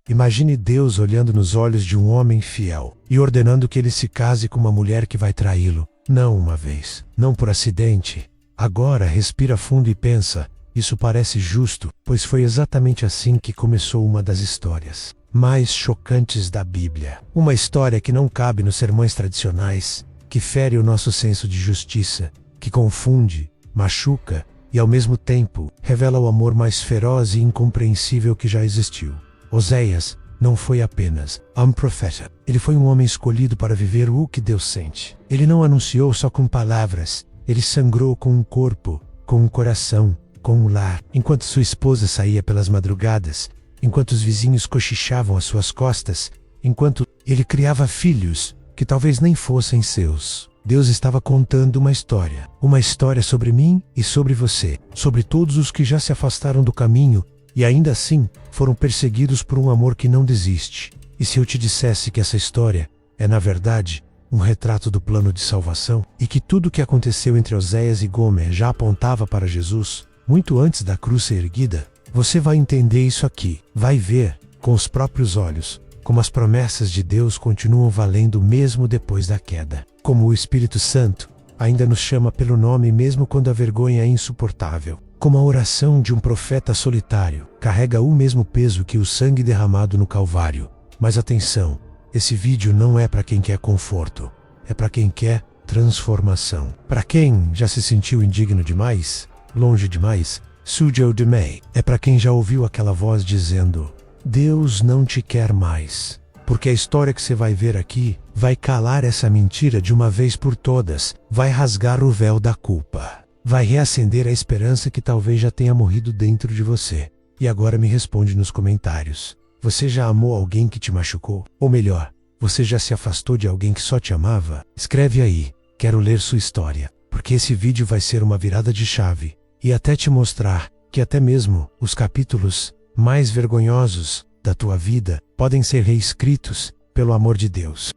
Imagine Deus olhando nos olhos de um homem fiel e ordenando que ele se case com uma mulher que vai traí-lo. Não uma vez, não por acidente. Agora respira fundo e pensa, isso parece justo, pois foi exatamente assim que começou uma das histórias mais chocantes da Bíblia. Uma história que não cabe nos sermões tradicionais, que fere o nosso senso de justiça, que confunde, machuca e ao mesmo tempo revela o amor mais feroz e incompreensível que já existiu. Oséias não foi apenas um profeta. Ele foi um homem escolhido para viver o que Deus sente. Ele não anunciou só com palavras. Ele sangrou com um corpo, com um coração, com um lar. Enquanto sua esposa saía pelas madrugadas, enquanto os vizinhos cochichavam às suas costas, enquanto ele criava filhos que talvez nem fossem seus. Deus estava contando uma história sobre mim e sobre você, sobre todos os que já se afastaram do caminho e ainda assim foram perseguidos por um amor que não desiste. E se eu te dissesse que essa história é, na verdade, um retrato do plano de salvação, e que tudo o que aconteceu entre Oséias e Gomer já apontava para Jesus, muito antes da cruz ser erguida, você vai entender isso aqui, vai ver, com os próprios olhos, como as promessas de Deus continuam valendo mesmo depois da queda. Como o Espírito Santo ainda nos chama pelo nome mesmo quando a vergonha é insuportável. Como a oração de um profeta solitário carrega o mesmo peso que o sangue derramado no Calvário. Mas atenção, esse vídeo não é para quem quer conforto, é para quem quer transformação. Para quem já se sentiu indigno demais, longe demais, Sujo de May, é para quem já ouviu aquela voz dizendo: Deus não te quer mais. Porque a história que você vai ver aqui vai calar essa mentira de uma vez por todas, vai rasgar o véu da culpa. Vai reacender a esperança que talvez já tenha morrido dentro de você. E agora me responde nos comentários. Você já amou alguém que te machucou? Ou melhor, você já se afastou de alguém que só te amava? Escreve aí, quero ler sua história. Porque esse vídeo vai ser uma virada de chave. E até te mostrar que até mesmo os capítulos mais vergonhosos da tua vida podem ser reescritos pelo amor de Deus.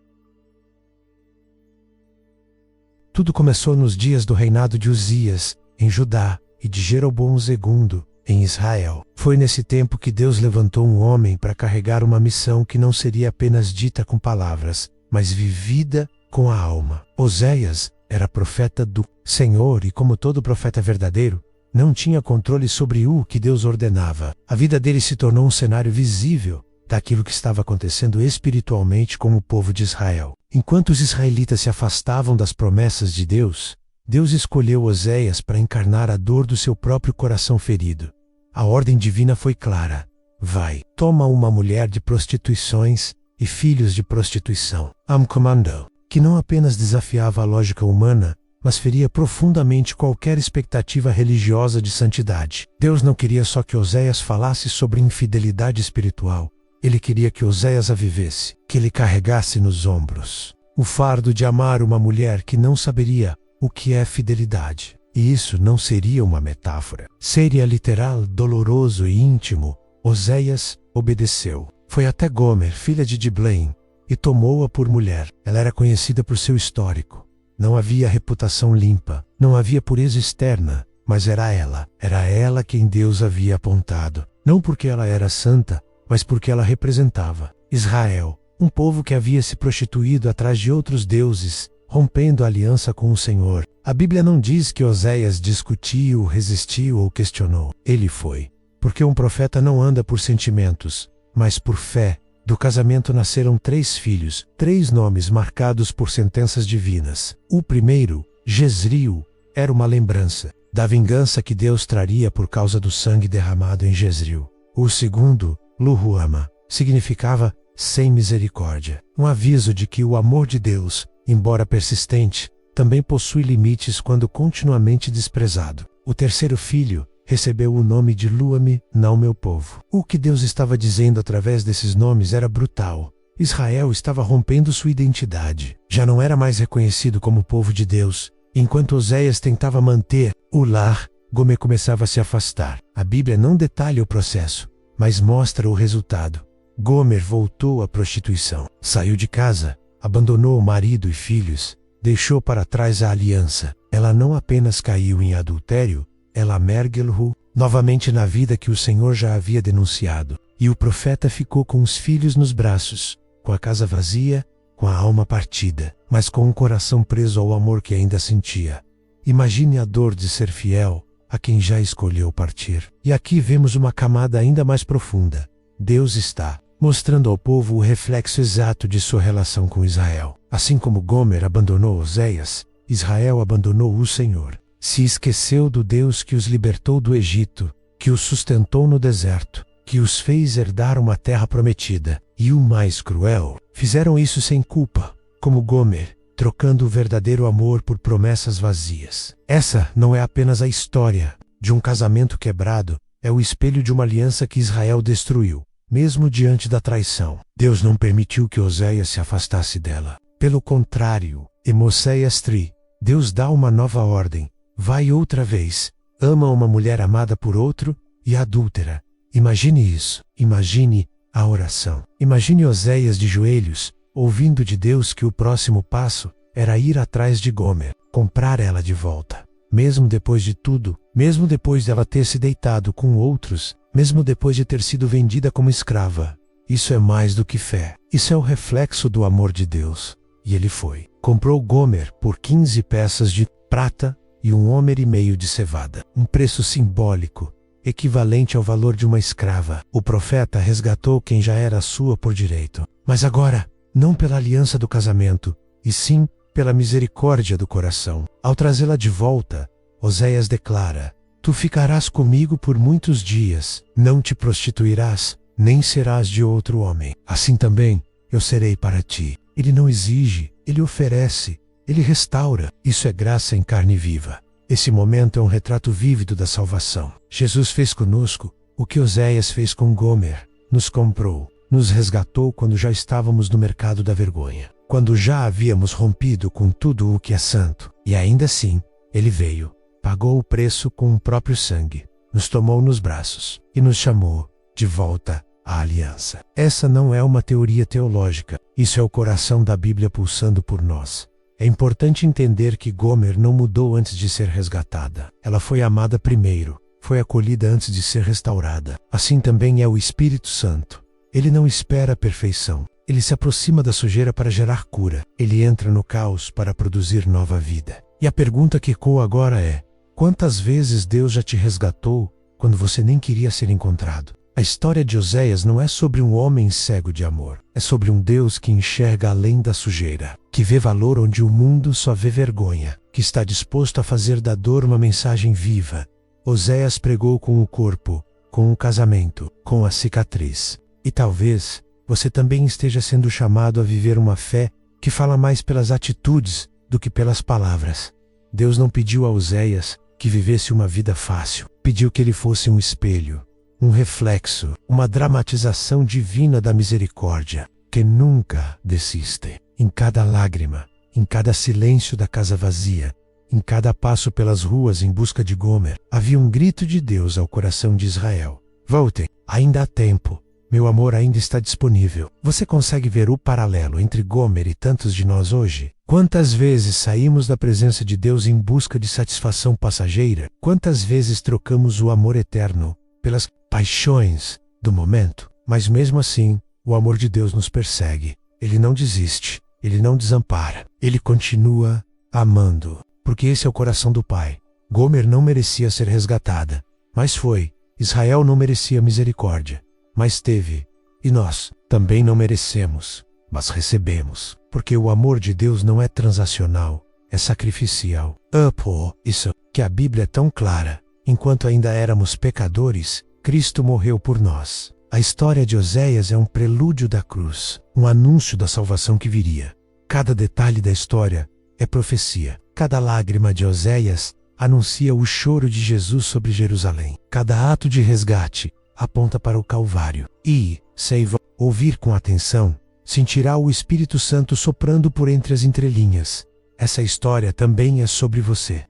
Tudo começou nos dias do reinado de Uzias, em Judá, e de Jeroboão II, em Israel. Foi nesse tempo que Deus levantou um homem para carregar uma missão que não seria apenas dita com palavras, mas vivida com a alma. Oséias era profeta do Senhor e, como todo profeta verdadeiro, não tinha controle sobre o que Deus ordenava. A vida dele se tornou um cenário visível daquilo que estava acontecendo espiritualmente com o povo de Israel. Enquanto os israelitas se afastavam das promessas de Deus, Deus escolheu Oséias para encarnar a dor do seu próprio coração ferido. A ordem divina foi clara: vai, toma uma mulher de prostituições e filhos de prostituição. Comando, que não apenas desafiava a lógica humana, mas feria profundamente qualquer expectativa religiosa de santidade. Deus não queria só que Oséias falasse sobre infidelidade espiritual. Ele queria que Oséias a vivesse, que ele carregasse nos ombros o fardo de amar uma mulher que não saberia o que é fidelidade. E isso não seria uma metáfora. Seria literal, doloroso e íntimo. Oséias obedeceu. Foi até Gomer, filha de Diblaim, e tomou-a por mulher. Ela era conhecida por seu histórico. Não havia reputação limpa, não havia pureza externa, mas era ela quem Deus havia apontado. Não porque ela era santa, mas porque ela representava Israel, um povo que havia se prostituído atrás de outros deuses, rompendo a aliança com o Senhor. A Bíblia não diz que Oséias discutiu, resistiu ou questionou. Ele foi. Porque um profeta não anda por sentimentos, mas por fé. Do casamento nasceram 3 filhos, 3 nomes marcados por sentenças divinas. O primeiro, Jezreel, era uma lembrança da vingança que Deus traria por causa do sangue derramado em Jezreel. O segundo, Lo-ruama, significava sem misericórdia. Um aviso de que o amor de Deus, embora persistente, também possui limites quando continuamente desprezado. O terceiro filho recebeu o nome de Luami, não meu povo. O que Deus estava dizendo através desses nomes era brutal. Israel estava rompendo sua identidade. Já não era mais reconhecido como povo de Deus. Enquanto Oséias tentava manter o lar, Gomer começava a se afastar. A Bíblia não detalha o processo, mas mostra o resultado. Gomer voltou à prostituição. Saiu de casa, abandonou o marido e filhos, deixou para trás a aliança. Ela não apenas caiu em adultério, ela mergelhu novamente na vida que o Senhor já havia denunciado. E o profeta ficou com os filhos nos braços, com a casa vazia, com a alma partida, mas com o coração preso ao amor que ainda sentia. Imagine a dor de ser fiel a quem já escolheu partir. E aqui vemos uma camada ainda mais profunda. Deus está mostrando ao povo o reflexo exato de sua relação com Israel. Assim como Gomer abandonou Oséias, Israel abandonou o Senhor. Se esqueceu do Deus que os libertou do Egito, que os sustentou no deserto, que os fez herdar uma terra prometida. E o mais cruel, fizeram isso sem culpa, como Gomer, trocando o verdadeiro amor por promessas vazias. Essa não é apenas a história de um casamento quebrado, é o espelho de uma aliança que Israel destruiu, mesmo diante da traição. Deus não permitiu que Oséias se afastasse dela. Pelo contrário, em Oséias 3, Deus dá uma nova ordem. Vai outra vez, ama uma mulher amada por outro e adúltera. Imagine isso, imagine a oração. Imagine Oséias de joelhos, ouvindo de Deus que o próximo passo era ir atrás de Gomer, comprar ela de volta. Mesmo depois de tudo, mesmo depois dela ter se deitado com outros, mesmo depois de ter sido vendida como escrava. Isso é mais do que fé. Isso é o reflexo do amor de Deus. E ele foi. Comprou Gomer por 15 peças de prata e 1 homer e meio de cevada. Um preço simbólico, equivalente ao valor de uma escrava. O profeta resgatou quem já era sua por direito. Mas agora, não pela aliança do casamento, e sim pela misericórdia do coração. Ao trazê-la de volta, Oséias declara: Tu ficarás comigo por muitos dias, não te prostituirás, nem serás de outro homem. Assim também, eu serei para ti. Ele não exige, ele oferece, ele restaura. Isso é graça em carne viva. Esse momento é um retrato vívido da salvação. Jesus fez conosco o que Oséias fez com Gomer. Nos comprou, nos resgatou quando já estávamos no mercado da vergonha. Quando já havíamos rompido com tudo o que é santo. E ainda assim, ele veio, pagou o preço com o próprio sangue, nos tomou nos braços e nos chamou de volta à aliança. Essa não é uma teoria teológica. Isso é o coração da Bíblia pulsando por nós. É importante entender que Gomer não mudou antes de ser resgatada. Ela foi amada primeiro, foi acolhida antes de ser restaurada. Assim também é o Espírito Santo. Ele não espera a perfeição. Ele se aproxima da sujeira para gerar cura. Ele entra no caos para produzir nova vida. E a pergunta que ecoa agora é: quantas vezes Deus já te resgatou quando você nem queria ser encontrado? A história de Oséias não é sobre um homem cego de amor. É sobre um Deus que enxerga além da sujeira, que vê valor onde o mundo só vê vergonha, que está disposto a fazer da dor uma mensagem viva. Oséias pregou com o corpo, com o casamento, com a cicatriz. E talvez você também esteja sendo chamado a viver uma fé que fala mais pelas atitudes do que pelas palavras. Deus não pediu a Oséias que vivesse uma vida fácil. Pediu que ele fosse um espelho, um reflexo, uma dramatização divina da misericórdia, que nunca desiste. Em cada lágrima, em cada silêncio da casa vazia, em cada passo pelas ruas em busca de Gomer, havia um grito de Deus ao coração de Israel: voltem, ainda há tempo. Meu amor ainda está disponível. Você consegue ver o paralelo entre Gomer e tantos de nós hoje? Quantas vezes saímos da presença de Deus em busca de satisfação passageira? Quantas vezes trocamos o amor eterno pelas paixões do momento? Mas mesmo assim, o amor de Deus nos persegue. Ele não desiste, ele não desampara. Ele continua amando, porque esse é o coração do Pai. Gomer não merecia ser resgatada, mas foi. Israel não merecia misericórdia, mas teve. E nós também não merecemos, mas recebemos. Porque o amor de Deus não é transacional, é sacrificial. Por isso que a Bíblia é tão clara. Enquanto ainda éramos pecadores, Cristo morreu por nós. A história de Oséias é um prelúdio da cruz, um anúncio da salvação que viria. Cada detalhe da história é profecia. Cada lágrima de Oséias anuncia o choro de Jesus sobre Jerusalém. Cada ato de resgate aponta para o Calvário. E, se ouvir com atenção, sentirá o Espírito Santo soprando por entre as entrelinhas. Essa história também é sobre você.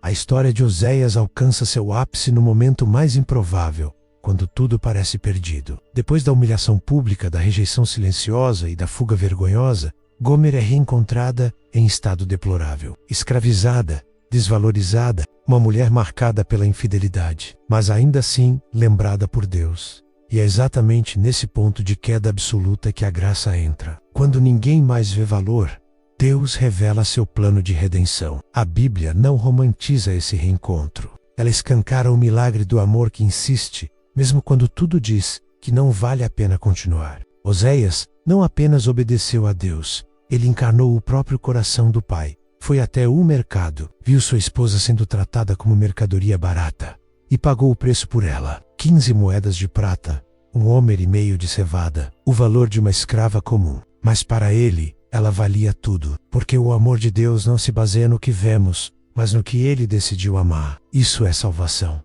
A história de Oséias alcança seu ápice no momento mais improvável, quando tudo parece perdido. Depois da humilhação pública, da rejeição silenciosa e da fuga vergonhosa, Gomer é reencontrada em estado deplorável. Escravizada, desvalorizada, uma mulher marcada pela infidelidade, mas ainda assim lembrada por Deus. E é exatamente nesse ponto de queda absoluta que a graça entra. Quando ninguém mais vê valor, Deus revela seu plano de redenção. A Bíblia não romantiza esse reencontro. Ela escancara o milagre do amor que insiste, mesmo quando tudo diz que não vale a pena continuar. Oséias não apenas obedeceu a Deus, ele encarnou o próprio coração do pai. Foi até o mercado, viu sua esposa sendo tratada como mercadoria barata e pagou o preço por ela. 15 moedas de prata, 1,5 homem de cevada, o valor de uma escrava comum. Mas para ele, ela valia tudo, porque o amor de Deus não se baseia no que vemos, mas no que ele decidiu amar. Isso é salvação.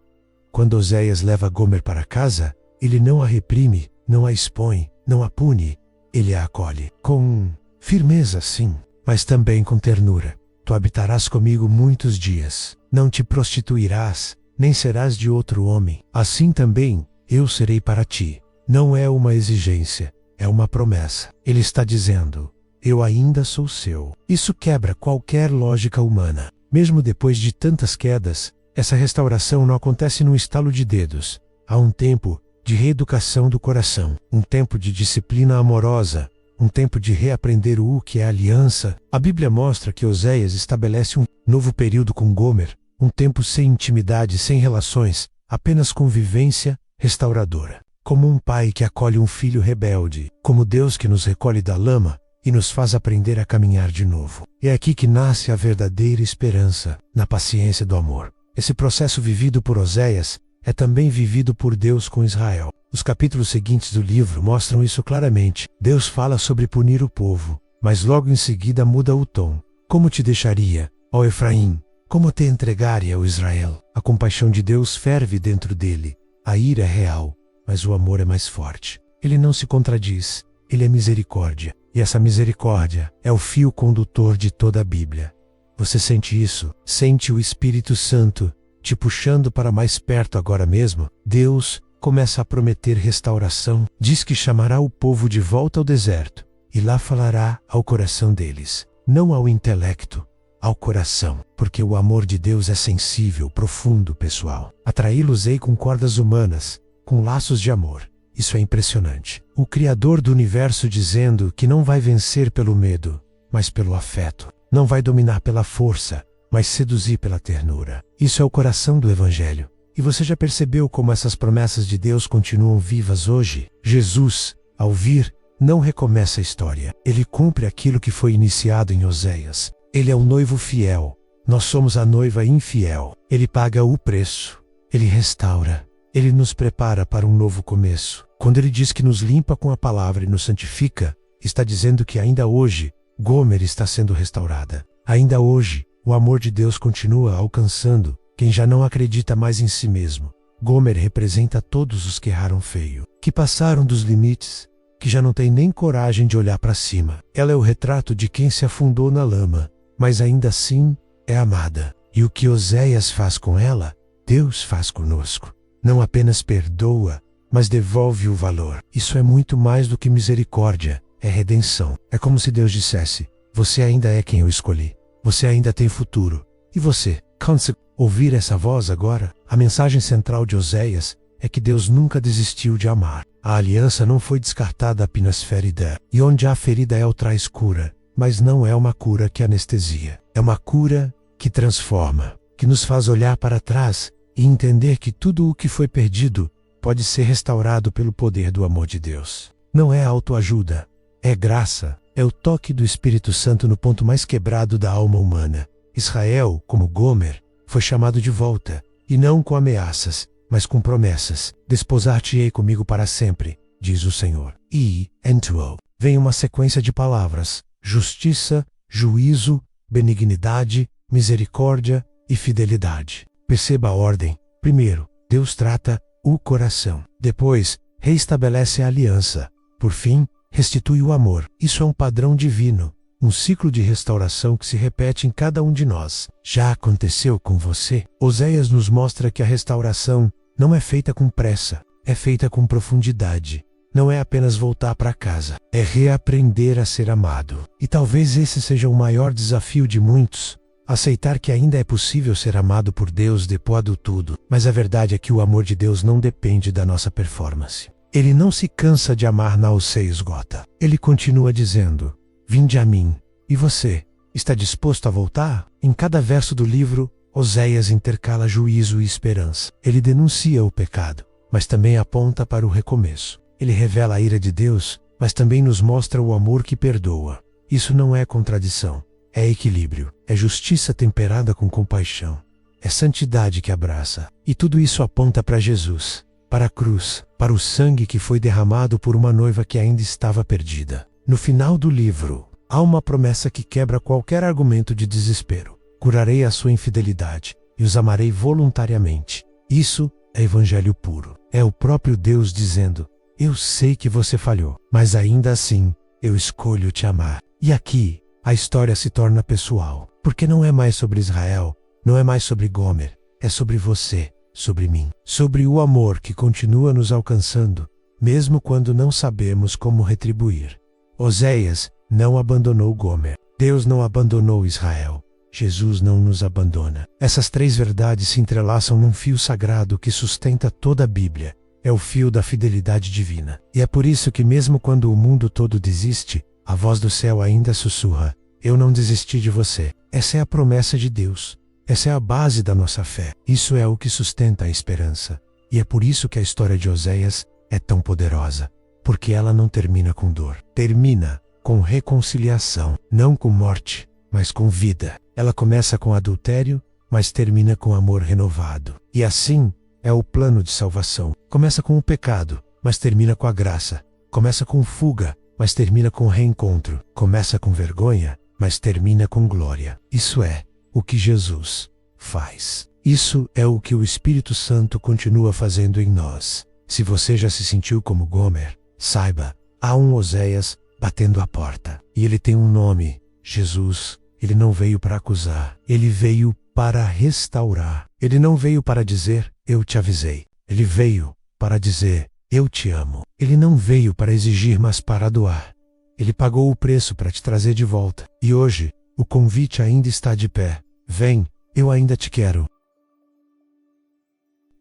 Quando Oséias leva Gomer para casa, ele não a reprime, não a expõe, não a pune, ele a acolhe. Com firmeza, sim, mas também com ternura. Tu habitarás comigo muitos dias, não te prostituirás, nem serás de outro homem. Assim também, eu serei para ti. Não é uma exigência, é uma promessa. Ele está dizendo, eu ainda sou seu. Isso quebra qualquer lógica humana. Mesmo depois de tantas quedas, essa restauração não acontece num estalo de dedos. Há um tempo de reeducação do coração, um tempo de disciplina amorosa, um tempo de reaprender o que é aliança. A Bíblia mostra que Oséias estabelece um novo período com Gomer, um tempo sem intimidade, sem relações, apenas convivência restauradora. Como um pai que acolhe um filho rebelde, como Deus que nos recolhe da lama e nos faz aprender a caminhar de novo. É aqui que nasce a verdadeira esperança, na paciência do amor. Esse processo vivido por Oséias é também vivido por Deus com Israel. Os capítulos seguintes do livro mostram isso claramente. Deus fala sobre punir o povo, mas logo em seguida muda o tom. Como te deixaria, ó Efraim? Como te entregaria, ó Israel? A compaixão de Deus ferve dentro dele. A ira é real, mas o amor é mais forte. Ele não se contradiz, ele é misericórdia. E essa misericórdia é o fio condutor de toda a Bíblia. Você sente isso? Sente o Espírito Santo te puxando para mais perto agora mesmo? Deus começa a prometer restauração. Diz que chamará o povo de volta ao deserto e lá falará ao coração deles. Não ao intelecto, ao coração. Porque o amor de Deus é sensível, profundo, pessoal. Atraí-los-ei com cordas humanas, com laços de amor. Isso é impressionante. O Criador do universo dizendo que não vai vencer pelo medo, mas pelo afeto. Não vai dominar pela força, mas seduzir pela ternura. Isso é o coração do Evangelho. E você já percebeu como essas promessas de Deus continuam vivas hoje? Jesus, ao vir, não recomeça a história. Ele cumpre aquilo que foi iniciado em Oséias. Ele é o noivo fiel. Nós somos a noiva infiel. Ele paga o preço. Ele restaura. Ele nos prepara para um novo começo. Quando ele diz que nos limpa com a palavra e nos santifica, está dizendo que ainda hoje, Gomer está sendo restaurada. Ainda hoje, o amor de Deus continua alcançando quem já não acredita mais em si mesmo. Gomer representa todos os que erraram feio, que passaram dos limites, que já não têm nem coragem de olhar para cima. Ela é o retrato de quem se afundou na lama, mas ainda assim é amada. E o que Oséias faz com ela, Deus faz conosco. Não apenas perdoa, mas devolve o valor. Isso é muito mais do que misericórdia, é redenção. É como se Deus dissesse, você ainda é quem eu escolhi. Você ainda tem futuro. E você, cansa ouvir essa voz agora? A mensagem central de Oséias é que Deus nunca desistiu de amar. A aliança não foi descartada apenas ferida. E onde há ferida ela traz cura. Mas não é uma cura que anestesia. É uma cura que transforma, que nos faz olhar para trás e entender que tudo o que foi perdido pode ser restaurado pelo poder do amor de Deus. Não é autoajuda, é graça, é o toque do Espírito Santo no ponto mais quebrado da alma humana. Israel, como Gomer, foi chamado de volta, e não com ameaças, mas com promessas. Desposar-te-ei comigo para sempre, diz o Senhor. E, entuo, vem uma sequência de palavras: justiça, juízo, benignidade, misericórdia e fidelidade. Perceba a ordem. Primeiro, Deus trata o coração. Depois, reestabelece a aliança. Por fim, restitui o amor. Isso é um padrão divino, um ciclo de restauração que se repete em cada um de nós. Já aconteceu com você? Oséias nos mostra que a restauração não é feita com pressa, é feita com profundidade. Não é apenas voltar para casa, é reaprender a ser amado. E talvez esse seja o maior desafio de muitos, aceitar que ainda é possível ser amado por Deus depois do tudo. Mas a verdade é que o amor de Deus não depende da nossa performance. Ele não se cansa de amar, não se esgota. Ele continua dizendo: vinde a mim. E você, está disposto a voltar? Em cada verso do livro, Oséias intercala juízo e esperança. Ele denuncia o pecado, mas também aponta para o recomeço. Ele revela a ira de Deus, mas também nos mostra o amor que perdoa. Isso não é contradição, é equilíbrio, é justiça temperada com compaixão, é santidade que abraça. E tudo isso aponta para Jesus, para a cruz, para o sangue que foi derramado por uma noiva que ainda estava perdida. No final do livro, há uma promessa que quebra qualquer argumento de desespero. Curarei a sua infidelidade e os amarei voluntariamente. Isso é evangelho puro. É o próprio Deus dizendo: eu sei que você falhou, mas ainda assim, eu escolho te amar. E aqui, a história se torna pessoal, porque não é mais sobre Israel, não é mais sobre Gomer, é sobre você, sobre mim, sobre o amor que continua nos alcançando, mesmo quando não sabemos como retribuir. Oséias não abandonou Gomer. Deus não abandonou Israel. Jesus não nos abandona. Essas três verdades se entrelaçam num fio sagrado que sustenta toda a Bíblia. É o fio da fidelidade divina. E é por isso que mesmo quando o mundo todo desiste, a voz do céu ainda sussurra: eu não desisti de você. Essa é a promessa de Deus. Essa é a base da nossa fé. Isso é o que sustenta a esperança. E é por isso que a história de Oséias é tão poderosa. Porque ela não termina com dor. Termina com reconciliação. Não com morte, mas com vida. Ela começa com adultério, mas termina com amor renovado. E assim é o plano de salvação. Começa com o pecado, mas termina com a graça. Começa com fuga, mas termina com reencontro. Começa com vergonha, mas termina com glória. Isso é o que Jesus faz. Isso é o que o Espírito Santo continua fazendo em nós. Se você já se sentiu como Gomer, saiba, há um Oséias batendo a porta. E ele tem um nome: Jesus. Ele não veio para acusar, ele veio para restaurar. Ele não veio para dizer: eu te avisei. Ele veio para dizer: eu te amo. Ele não veio para exigir, mas para doar. Ele pagou o preço para te trazer de volta. E hoje, o convite ainda está de pé. Vem, eu ainda te quero.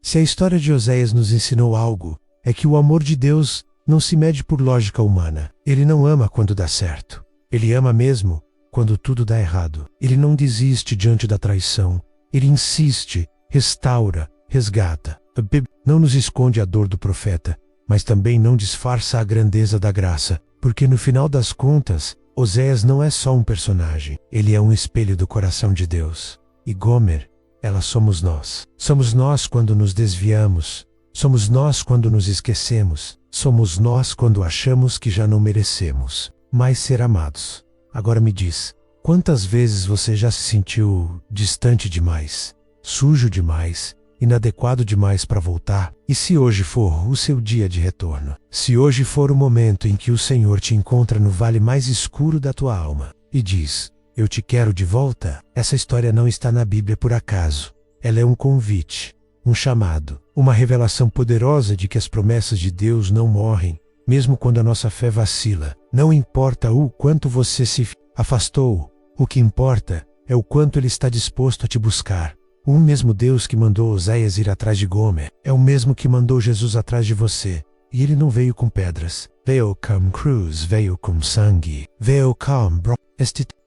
Se a história de Oséias nos ensinou algo, é que o amor de Deus não se mede por lógica humana. Ele não ama quando dá certo. Ele ama mesmo quando tudo dá errado. Ele não desiste diante da traição. Ele insiste, restaura, resgata. A Bíblia não nos esconde a dor do profeta, mas também não disfarça a grandeza da graça, porque no final das contas, Oséias não é só um personagem. Ele é um espelho do coração de Deus. E Gomer, ela somos nós. Somos nós quando nos desviamos. Somos nós quando nos esquecemos. Somos nós quando achamos que já não merecemos mais ser amados. Agora me diz, quantas vezes você já se sentiu distante demais, sujo demais, inadequado demais para voltar? E se hoje for o seu dia de retorno? Se hoje for o momento em que o Senhor te encontra no vale mais escuro da tua alma e diz: eu te quero de volta? Essa história não está na Bíblia por acaso. Ela é um convite, um chamado, uma revelação poderosa de que as promessas de Deus não morrem, mesmo quando a nossa fé vacila. Não importa o quanto você se afastou, o que importa é o quanto Ele está disposto a te buscar. O mesmo Deus que mandou Oséias ir atrás de Gomer é o mesmo que mandou Jesus atrás de você. E Ele não veio com pedras. Veio com cruz, veio com sangue, veio com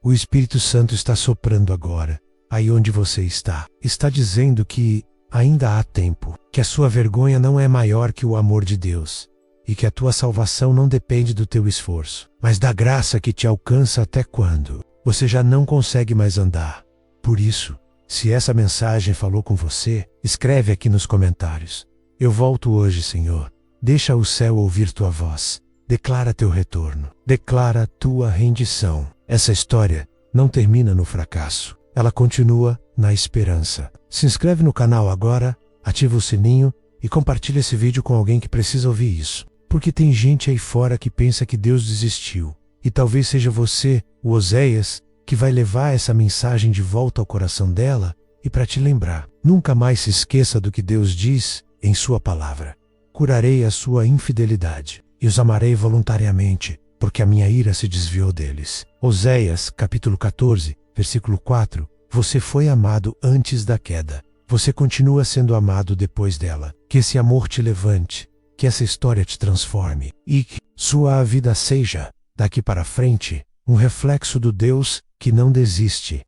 o Espírito Santo está soprando agora, aí onde você está. Está dizendo que ainda há tempo, que a sua vergonha não é maior que o amor de Deus. E que a tua salvação não depende do teu esforço, mas da graça que te alcança até quando você já não consegue mais andar. Por isso, se essa mensagem falou com você, escreve aqui nos comentários: eu volto hoje, Senhor. Deixa o céu ouvir tua voz. Declara teu retorno. Declara tua rendição. Essa história não termina no fracasso. Ela continua na esperança. Se inscreve no canal agora, ativa o sininho e compartilha esse vídeo com alguém que precisa ouvir isso. Porque tem gente aí fora que pensa que Deus desistiu. E talvez seja você, o Oséias, que vai levar essa mensagem de volta ao coração dela e para te lembrar. Nunca mais se esqueça do que Deus diz em sua palavra. Curarei a sua infidelidade e os amarei voluntariamente, porque a minha ira se desviou deles. Oséias, capítulo 14, versículo 4, Você foi amado antes da queda. Você continua sendo amado depois dela. Que esse amor te levante. Que essa história te transforme. E que sua vida seja, daqui para frente, um reflexo do Deus que não desiste.